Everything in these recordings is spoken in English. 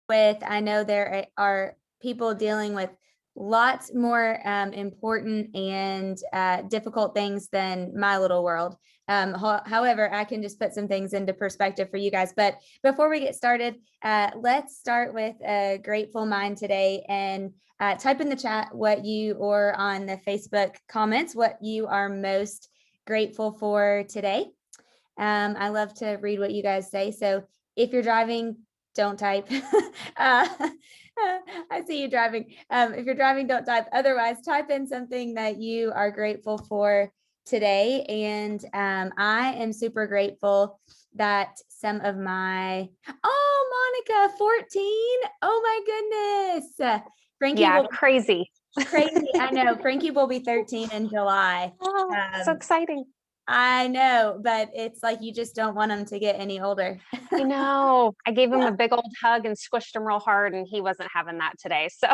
with. I know there are people dealing with lots more important and difficult things than my little world. However, I can just put some things into perspective for you guys. But before we get started, let's start with a grateful mind today, and type in the chat what you, or on the Facebook comments, what you are most grateful for today. I love to read what you guys say. So if you're driving, don't type. I see you driving. If you're driving, don't type. Otherwise, type in something that you are grateful for today. And I am super grateful that some of my, Monica, 14. Oh my goodness. Frankie Yeah, will crazy. crazy. I know. Frankie will be 13 in July. Oh, so exciting. I know, but it's like you just don't want them to get any older. I know. I gave him a big old hug and squished him real hard, and he wasn't having that today. So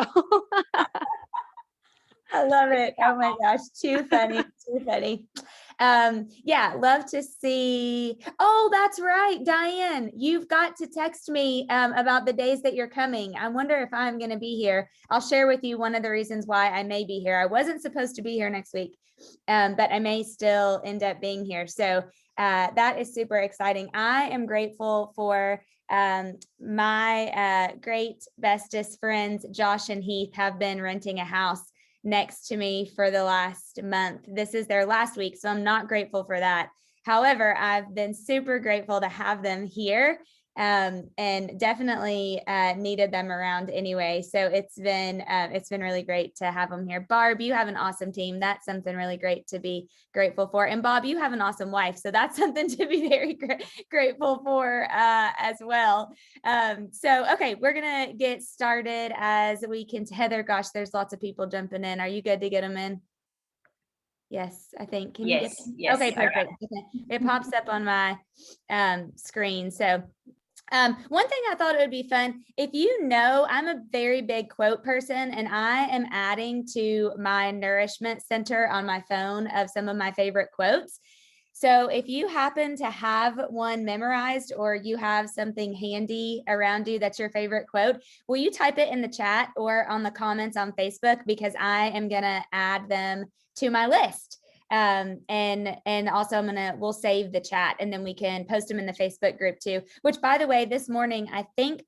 I love it. Oh my gosh, too funny, too funny. Yeah, love to see. Oh, that's right, Diane, you've got to text me about the days that you're coming. I wonder if I'm going to be here. I'll share with you one of the reasons why I may be here. I wasn't supposed to be here next week, but I may still end up being here. So that is super exciting. I am grateful for my great bestest friends, Josh and Heath, have been renting a house next to me for the last month. This is their last week, so I'm not grateful for that. However, I've been super grateful to have them here, and definitely needed them around anyway. So it's been really great to have them here. Barb, you have an awesome team. That's something really great to be grateful for. And Bob, you have an awesome wife, so that's something to be very grateful for as well. So okay, we're gonna get started as we can. Heather, gosh, there's lots of people jumping in. Are you good to get them in? Yes, I think. Can you get them? Yes. Okay, perfect. Okay. It pops up on my screen. So one thing I thought it would be fun, if you know, I'm a very big quote person, and I am adding to my nourishment center on my phone of some of my favorite quotes. So if you happen to have one memorized, or you have something handy around you that's your favorite quote, will you type it in the chat or on the comments on Facebook, because I am going to add them to my list. And also we'll save the chat, and then we can post them in the Facebook group too, which, by the way, this morning, I think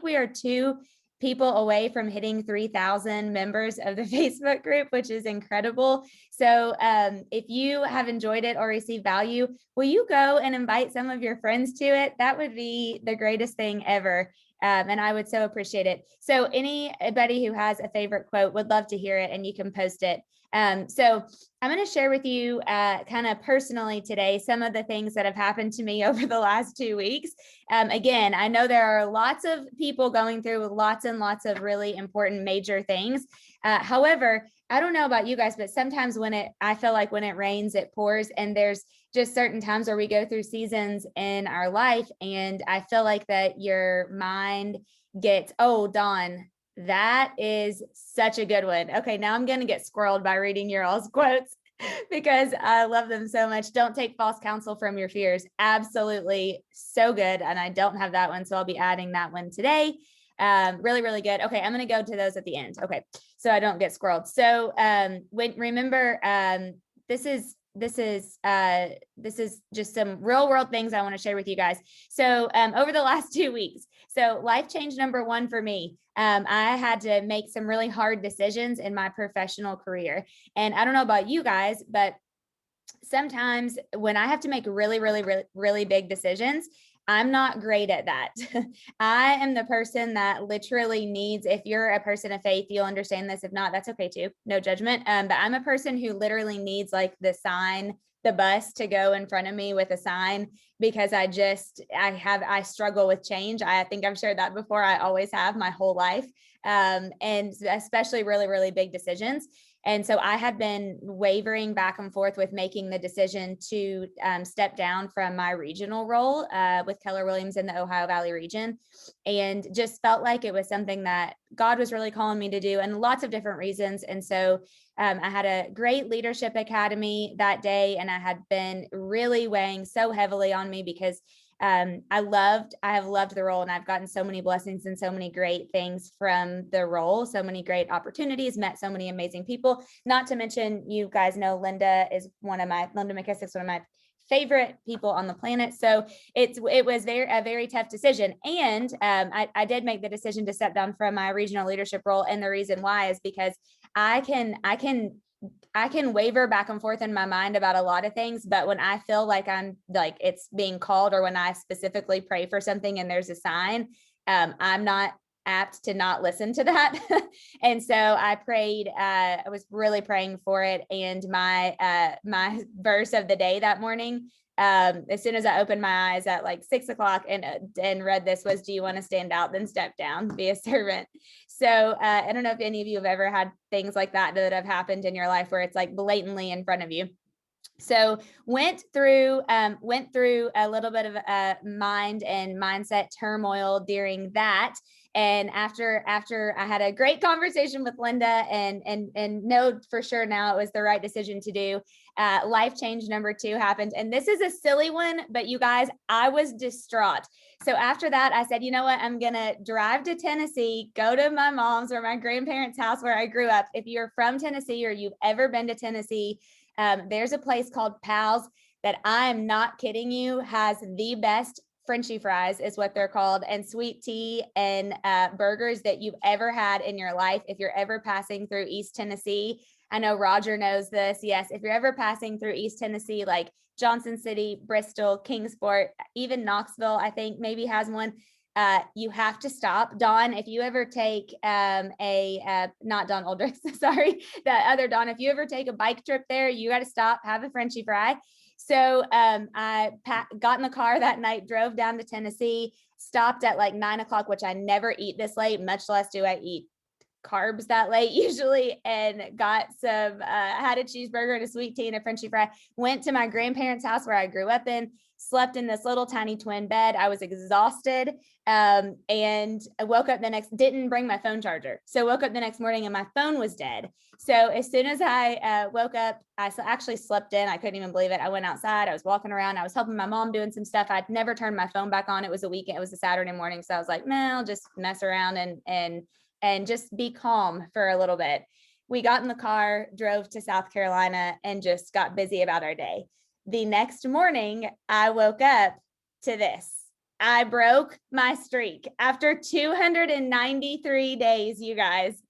we are 2 people away from hitting 3,000 members of the Facebook group, which is incredible. So if you have enjoyed it or received value, will you go and invite some of your friends to it? That would be the greatest thing ever. And I would so appreciate it. So anybody who has a favorite quote, would love to hear it, and you can post it. So I'm going to share with you kind of personally today some of the things that have happened to me over the last 2 weeks. Again, I know there are lots of people going through lots and lots of really important major things. However, I don't know about you guys, but sometimes I feel like when it rains, it pours, and there's just certain times where we go through seasons in our life, and I feel like that your mind gets, oh, Dawn, that is such a good one. Okay, now I'm going to get squirreled by reading your all's quotes because I love them so much. Don't take false counsel from your fears. Absolutely. So good. And I don't have that one, so I'll be adding that one today. Really, really good. Okay, I'm going to go to those at the end. Okay, so I don't get squirreled. So remember, this is just some real world things I want to share with you guys. So over the last 2 weeks, so life change number 1 for me, I had to make some really hard decisions in my professional career. And I don't know about you guys, but sometimes when I have to make really, really, really, really big decisions, I'm not great at that. I am the person that literally needs, if you're a person of faith, you'll understand this. If not, that's okay too. No judgment. But I'm a person who literally needs like the bus to go in front of me with a sign, because I struggle with change. I think I've shared that before. I always have my whole life. And especially really, really big decisions. And so I had been wavering back and forth with making the decision to step down from my regional role with Keller Williams in the Ohio Valley region, and just felt like it was something that God was really calling me to do, and lots of different reasons. And so I had a great leadership academy that day, and I had been really weighing so heavily on me because I have loved the role, and I've gotten so many blessings and so many great things from the role, so many great opportunities, met so many amazing people. Not to mention, you guys know Linda McKissick's one of my favorite people on the planet. So it was a very tough decision. And I did make the decision to step down from my regional leadership role. And the reason why is because I can waver back and forth in my mind about a lot of things, but when I feel like I'm like it's being called, or when I specifically pray for something and there's a sign, I'm not apt to not listen to that. And so I prayed, I was really praying for it. And my verse of the day that morning, as soon as I opened my eyes at like 6 o'clock and read this, was, do you want to stand out, then step down, be a servant. So I don't know if any of you have ever had things like that have happened in your life where it's like blatantly in front of you. So went through a little bit of mind and mindset turmoil during that. And after I had a great conversation with Linda and know for sure now it was the right decision to do, life change number 2 happened. And this is a silly one, but you guys, I was distraught. So after that, I said, you know what, I'm going to drive to Tennessee, go to my mom's or my grandparents' house where I grew up. If you're from Tennessee or you've ever been to Tennessee, there's a place called Pal's that, I'm not kidding you, has the best Frenchy fries is what they're called, and sweet tea and burgers that you've ever had in your life. If you're ever passing through East Tennessee, I know Roger knows this. Yes, if you're ever passing through East Tennessee, like Johnson City, Bristol, Kingsport, even Knoxville, I think maybe has one. You have to stop. Dawn, if you ever take not Dawn Oldrich, sorry, the other Dawn, if you ever take a bike trip there, you got to stop, have a Frenchy fry. So I got in the car that night, drove down to Tennessee, stopped at like 9 o'clock, which I never eat this late, much less do I eat carbs that late usually, and got some, had a cheeseburger and a sweet tea and a Frenchy fry, went to my grandparents' house where I grew up in, slept in this little tiny twin bed. I was exhausted. And I woke up didn't bring my phone charger. So woke up the next morning and my phone was dead. So as soon as I woke up, I actually slept in. I couldn't even believe it. I went outside. I was walking around. I was helping my mom doing some stuff. I'd never turned my phone back on. It was a weekend. It was a Saturday morning. So I was like, nah, I'll just mess around and just be calm for a little bit. We got in the car, drove to South Carolina, and just got busy about our day. The next morning, I woke up to this. I broke my streak after 293 days, you guys.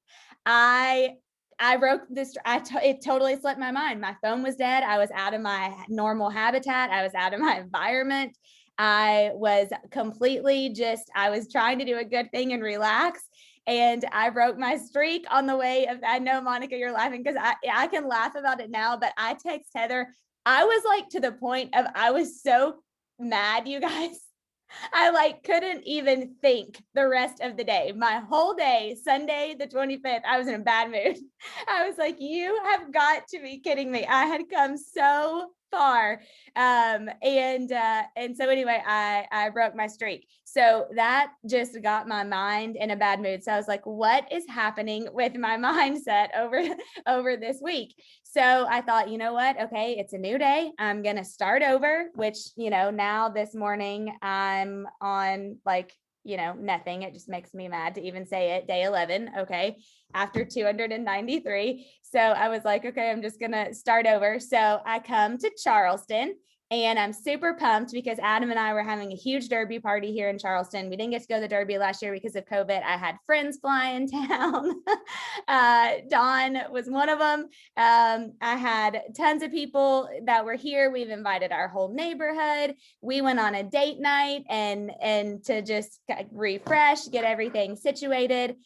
I broke this. It totally slipped my mind. My phone was dead. I was out of my normal habitat. I was out of my environment. I was completely I was trying to do a good thing and relax. And I broke my streak on the way of, I know, Monica, you're laughing because I can laugh about it now, but I text Heather. I was like to the point of, I was so mad, you guys. I like couldn't even think the rest of the day. My whole day, Sunday, the 25th, I was in a bad mood. I was like, you have got to be kidding me. I had come so far. And so anyway, I broke my streak. So that just got my mind in a bad mood. So I was like, what is happening with my mindset over this week? So I thought, you know what? Okay, it's a new day. I'm going to start over, which, now this morning I'm on nothing. It just makes me mad to even say it. Day 11. Okay. After 293. So I was like, okay, I'm just going to start over. So I come to Charleston, and I'm super pumped because Adam and I were having a huge Derby party here in Charleston. We didn't get to go to the Derby last year because of COVID. I had friends fly in town. Dawn was one of them. I had tons of people that were here. We've invited our whole neighborhood. We went on a date night and to just refresh, get everything situated.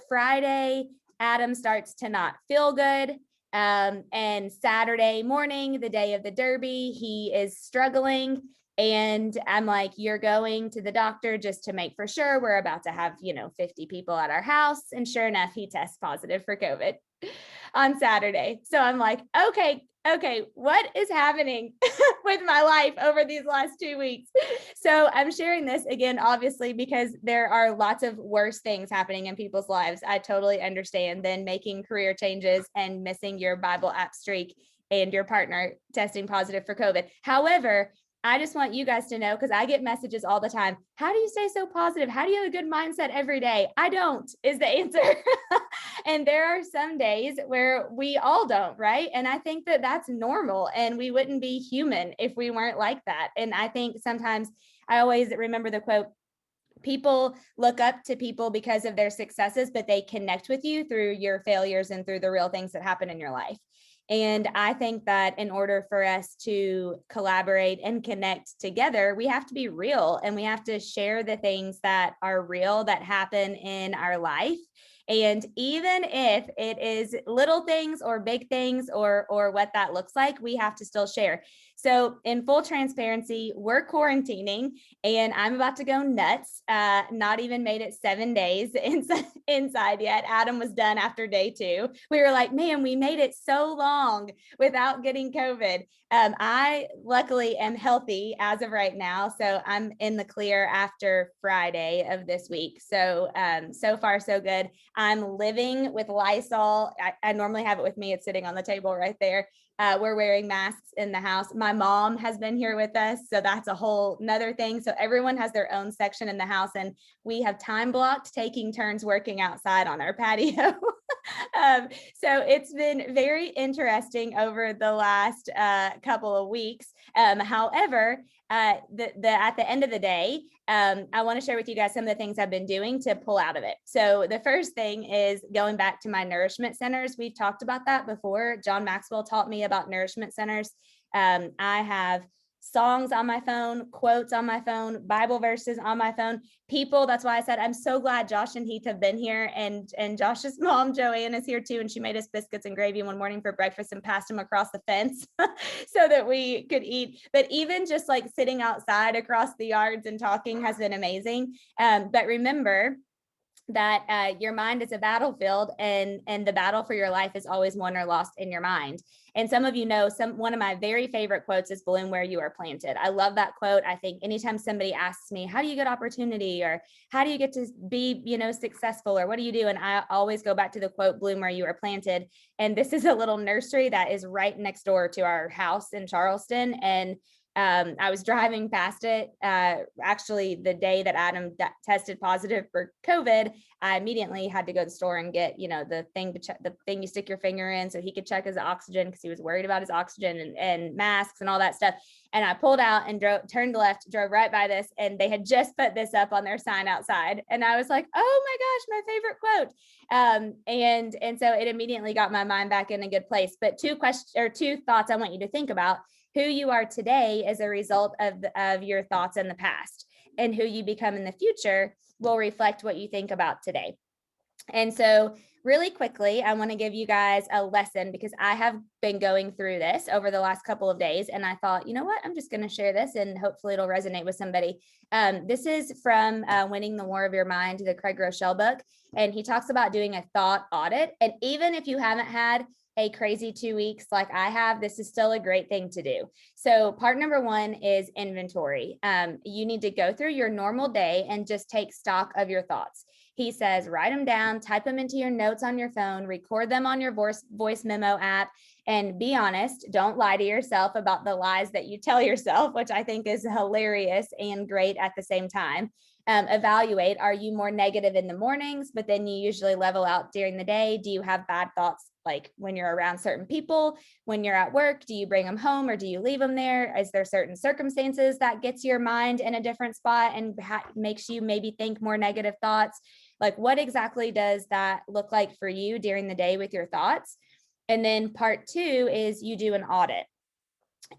Friday, Adam starts to not feel good. And Saturday morning, the day of the Derby, he is struggling. And I'm like, you're going to the doctor just to make for sure. We're about to have, 50 people at our house. And sure enough, he tests positive for COVID on Saturday. So I'm like, okay, what is happening with my life over these last 2 weeks? So I'm sharing this again, obviously, because there are lots of worse things happening in people's lives. I totally understand than making career changes and missing your Bible app streak and your partner testing positive for COVID. However, I just want you guys to know, because I get messages all the time. How do you stay so positive? How do you have a good mindset every day? I don't, is the answer. And there are some days where we all don't, right? And I think that that's normal, and we wouldn't be human if we weren't like that. And I think sometimes I always remember the quote, people look up to people because of their successes, but they connect with you through your failures and through the real things that happen in your life. And I think that in order for us to collaborate and connect together, we have to be real, and we have to share the things that are real that happen in our life. And even if it is little things or big things or what that looks like, we have to still share. So in full transparency, we're quarantining and I'm about to go nuts. Not even made it 7 days inside yet. Adam was done after day 2. We were like, man, we made it so long without getting COVID. I luckily am healthy as of right now. So I'm in the clear after Friday of this week. So, so far so good. I'm living with Lysol. I normally have it with me. It's sitting on the table right there. We're wearing masks in the house. My mom has been here with us, so that's a whole nother thing. So everyone has their own section in the house, and we have time blocked taking turns working outside on our patio. So it's been very interesting over the last couple of weeks. However, at the end of the day, I want to share with you guys some of the things I've been doing to pull out of it. So the first thing is going back to my nourishment centers. We've talked about that before. John Maxwell taught me about nourishment centers. I have songs on my phone, quotes on my phone, Bible verses on my phone, people. That's why I said I'm so glad Josh and Heath have been here, and Josh's mom Joanne is here too, and she made us biscuits and gravy one morning for breakfast and passed them across the fence so that we could eat. But even just like sitting outside across the yards and talking has been amazing. But remember that your mind is a battlefield, and the battle for your life is always won or lost in your mind. And some of you know, one of my very favorite quotes is bloom where you are planted. I love that quote. I think anytime somebody asks me, how do you get opportunity, or how do you get to be, successful, or what do you do? And I always go back to the quote, bloom where you are planted. And this is a little nursery that is right next door to our house in Charleston. And I was driving past it. Actually, the day that Adam tested positive for COVID, I immediately had to go to the store and get, the thing you stick your finger in so he could check his oxygen, because he was worried about his oxygen and masks and all that stuff. And I pulled out and turned left, drove right by this, and they had just put this up on their sign outside. And I was like, oh my gosh, my favorite quote. And so it immediately got my mind back in a good place. But two thoughts I want you to think about. Who you are today is a result of your thoughts in the past, and who you become in the future will reflect what you think about today. And so really quickly, I want to give you guys a lesson, because I have been going through this over the last couple of days. And I thought, you know what, I'm just going to share this and hopefully it'll resonate with somebody. This is from Winning the War of Your Mind, the Craig Rochelle book. And he talks about doing a thought audit. And even if you haven't had a crazy 2 weeks like I have, this is still a great thing to do. So part number 1 is inventory. You need to go through your normal day and just take stock of your thoughts. He says, write them down, type them into your notes on your phone, record them on your voice memo app, and be honest. Don't lie to yourself about the lies that you tell yourself, which I think is hilarious and great at the same time. Evaluate, are you more negative in the mornings, but then you usually level out during the day? Do you have bad thoughts like when you're around certain people, when you're at work? Do you bring them home or do you leave them there? Is there certain circumstances that gets your mind in a different spot and makes you maybe think more negative thoughts? Like, what exactly does that look like for you during the day with your thoughts? And then part 2 is you do an audit.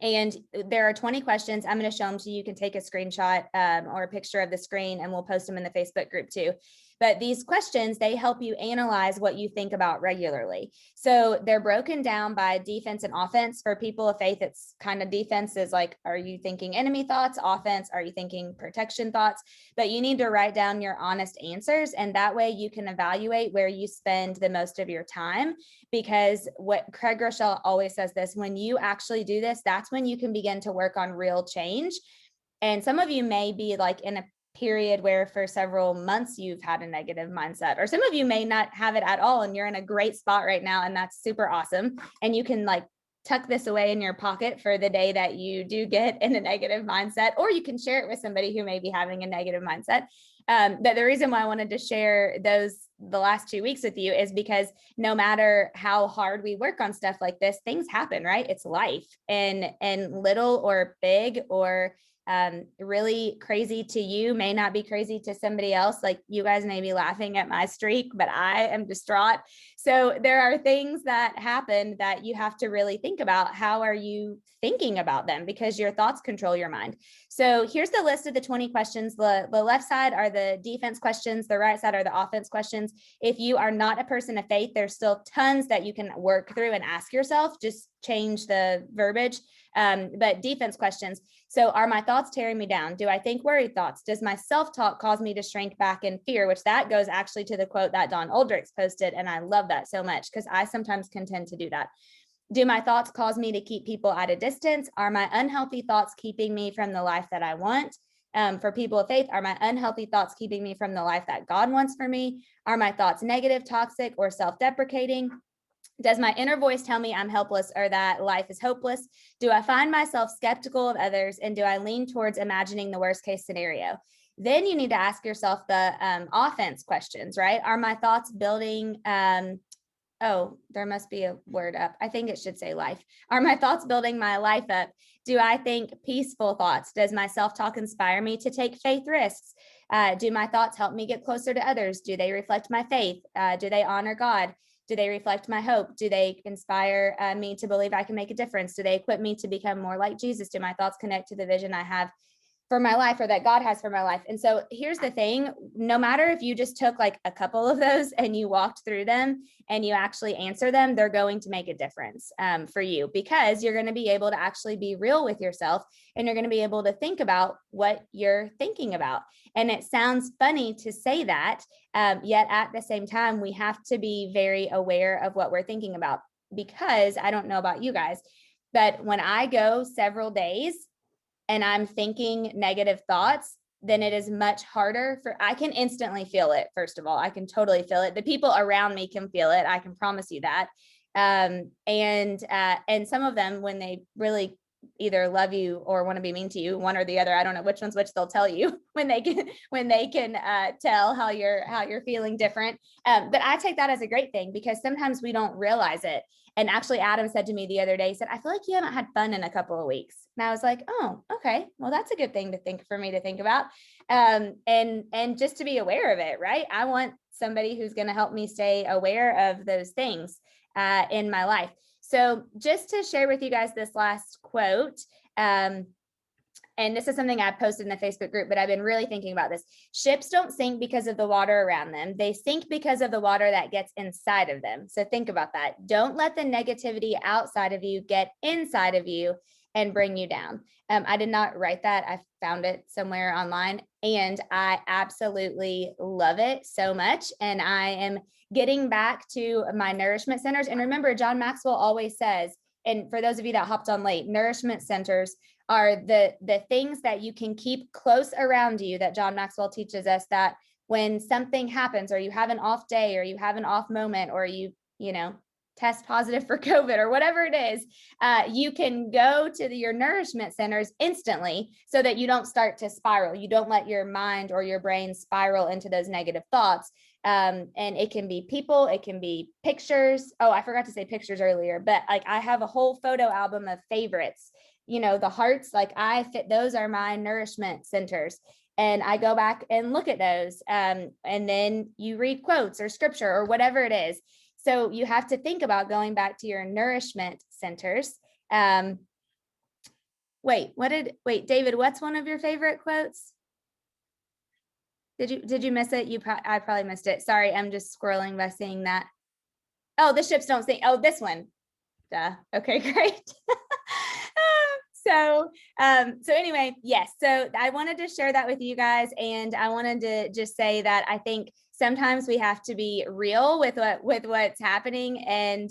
And there are 20 questions. I'm going to show them to you. You can take a screenshot or a picture of the screen, and we'll post them in the Facebook group too. But these questions, they help you analyze what you think about regularly. So they're broken down by defense and offense. For people of faith, it's kind of defense is like, are you thinking enemy thoughts? Offense, are you thinking protection thoughts? But you need to write down your honest answers. And that way you can evaluate where you spend the most of your time. Because what Craig Rochelle always says this, when you actually do this, that's when you can begin to work on real change. And some of you may be like in a period where for several months you've had a negative mindset, or some of you may not have it at all and you're in a great spot right now, and that's super awesome. And you can like tuck this away in your pocket for the day that you do get in a negative mindset, or you can share it with somebody who may be having a negative mindset. But the reason why I wanted to share those the last 2 weeks with you is because no matter how hard we work on stuff like this, things happen, right? It's life, and little or big or really crazy to you may not be crazy to somebody else. Like, you guys may be laughing at my streak, but I am distraught. So there are things that happen that you have to really think about. How are you thinking about them? Because your thoughts control your mind. So here's the list of the 20 questions. The left side are the defense questions. The right side are the offense questions. If you are not a person of faith, there's still tons that you can work through and ask yourself. Just change the verbiage. But defense questions. So, are my thoughts tearing me down? Do I think worried thoughts? Does my self-talk cause me to shrink back in fear? Which that goes actually to the quote that Don Aldrich's posted. And I love that so much because I sometimes can tend to do that. Do my thoughts cause me to keep people at a distance? Are my unhealthy thoughts keeping me from the life that I want? For people of faith, are my unhealthy thoughts keeping me from the life that God wants for me? Are my thoughts negative, toxic, or self-deprecating? Does my inner voice tell me I'm helpless or that life is hopeless? Do I find myself skeptical of others? And do I lean towards imagining the worst case scenario? Then you need to ask yourself the offense questions, right? Are my thoughts building, oh, there must be a word up. I think it should say life. Are my thoughts building my life up? Do I think peaceful thoughts? Does my self-talk inspire me to take faith risks? Do my thoughts help me get closer to others? Do they reflect my faith? Do they honor God? Do they reflect my hope? Do they inspire me to believe I can make a difference? Do they equip me to become more like Jesus? Do my thoughts connect to the vision I have for my life or that God has for my life? And so here's the thing, no matter if you just took like a couple of those and you walked through them and you actually answer them, they're going to make a difference for you, because you're going to be able to actually be real with yourself and you're going to be able to think about what you're thinking about. And it sounds funny to say that, yet at the same time, we have to be very aware of what we're thinking about, because I don't know about you guys, but when I go several days and I'm thinking negative thoughts, then it is much harder I can instantly feel it. First of all, I can totally feel it. The people around me can feel it. I can promise you that. And some of them, when they really either love you or want to be mean to you, one or the other, I don't know which one's which, they'll tell you when they can tell how you're feeling different. But I take that as a great thing, because sometimes we don't realize it. And actually, Adam said to me the other day, he said, I feel like you haven't had fun in a couple of weeks. And I was like, oh, okay, well, that's a good thing for me to think about. And just to be aware of it, right? I want somebody who's going to help me stay aware of those things in my life. So just to share with you guys this last quote, and this is something I posted in the Facebook group, but I've been really thinking about this. Ships don't sink because of the water around them. They sink because of the water that gets inside of them. So think about that. Don't let the negativity outside of you get inside of you and bring you down. I did not write that. I found it somewhere online and I absolutely love it so much. And I am getting back to my nourishment centers. And remember, John Maxwell always says, and for those of you that hopped on late, nourishment centers are the things that you can keep close around you, that John Maxwell teaches us, that when something happens, or you have an off day, or you have an off moment, or you test positive for COVID or whatever it is, you can go to your nourishment centers instantly so that you don't start to spiral. You don't let your mind or your brain spiral into those negative thoughts. And it can be people, it can be pictures. Oh, I forgot to say pictures earlier, but like I have a whole photo album of favorites, the hearts, like those are my nourishment centers. And I go back and look at those. And then you read quotes or scripture or whatever it is. So you have to think about going back to your nourishment centers. Wait, David, what's one of your favorite quotes? Did you miss it? I probably missed it. Sorry, I'm just scrolling by seeing that. Oh, the ships don't sink. Oh, this one. Duh. Okay, great. So anyway, yes. So I wanted to share that with you guys. And I wanted to just say that I think sometimes we have to be real with what's happening and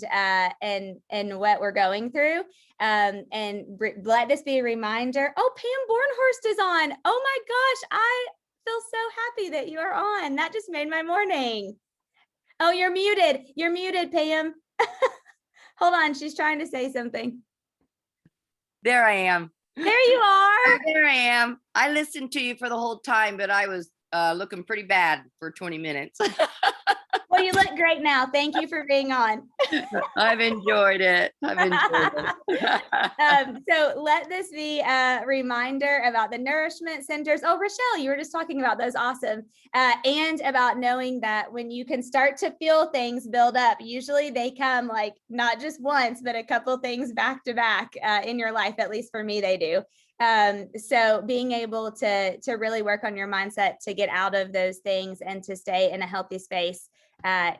what we're going through. And let this be a reminder. Oh, Pam Bornhorst is on. Oh my gosh. I feel so happy that you are on. That just made my morning. Oh, you're muted. You're muted, Pam. Hold on, she's trying to say something. There I am. There you are. There I am. I listened to you for the whole time, but I was looking pretty bad for 20 minutes. Well, you look great now. Thank you for being on. I've enjoyed it. I've enjoyed it. So let this be a reminder about the nourishment centers. Oh, Rochelle, you were just talking about those. Awesome. And about knowing that when you can start to feel things build up, usually they come like not just once, but a couple things back to back in your life. At least for me, they do. So being able to really work on your mindset to get out of those things and to stay in a healthy space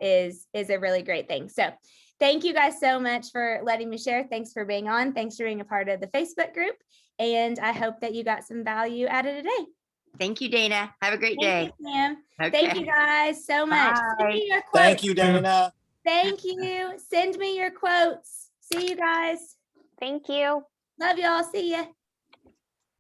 is a really great thing. So thank you guys so much for letting me share. Thanks for being on. Thanks for being a part of the Facebook group. And I hope that you got some value out of today. Thank you, Dana. Have a great day. Thank you, Sam. Okay. Thank you guys so much. Send me your quotes. Thank you, Dana. Thank you. Send me your quotes. See you guys. Thank you. Love y'all. See ya.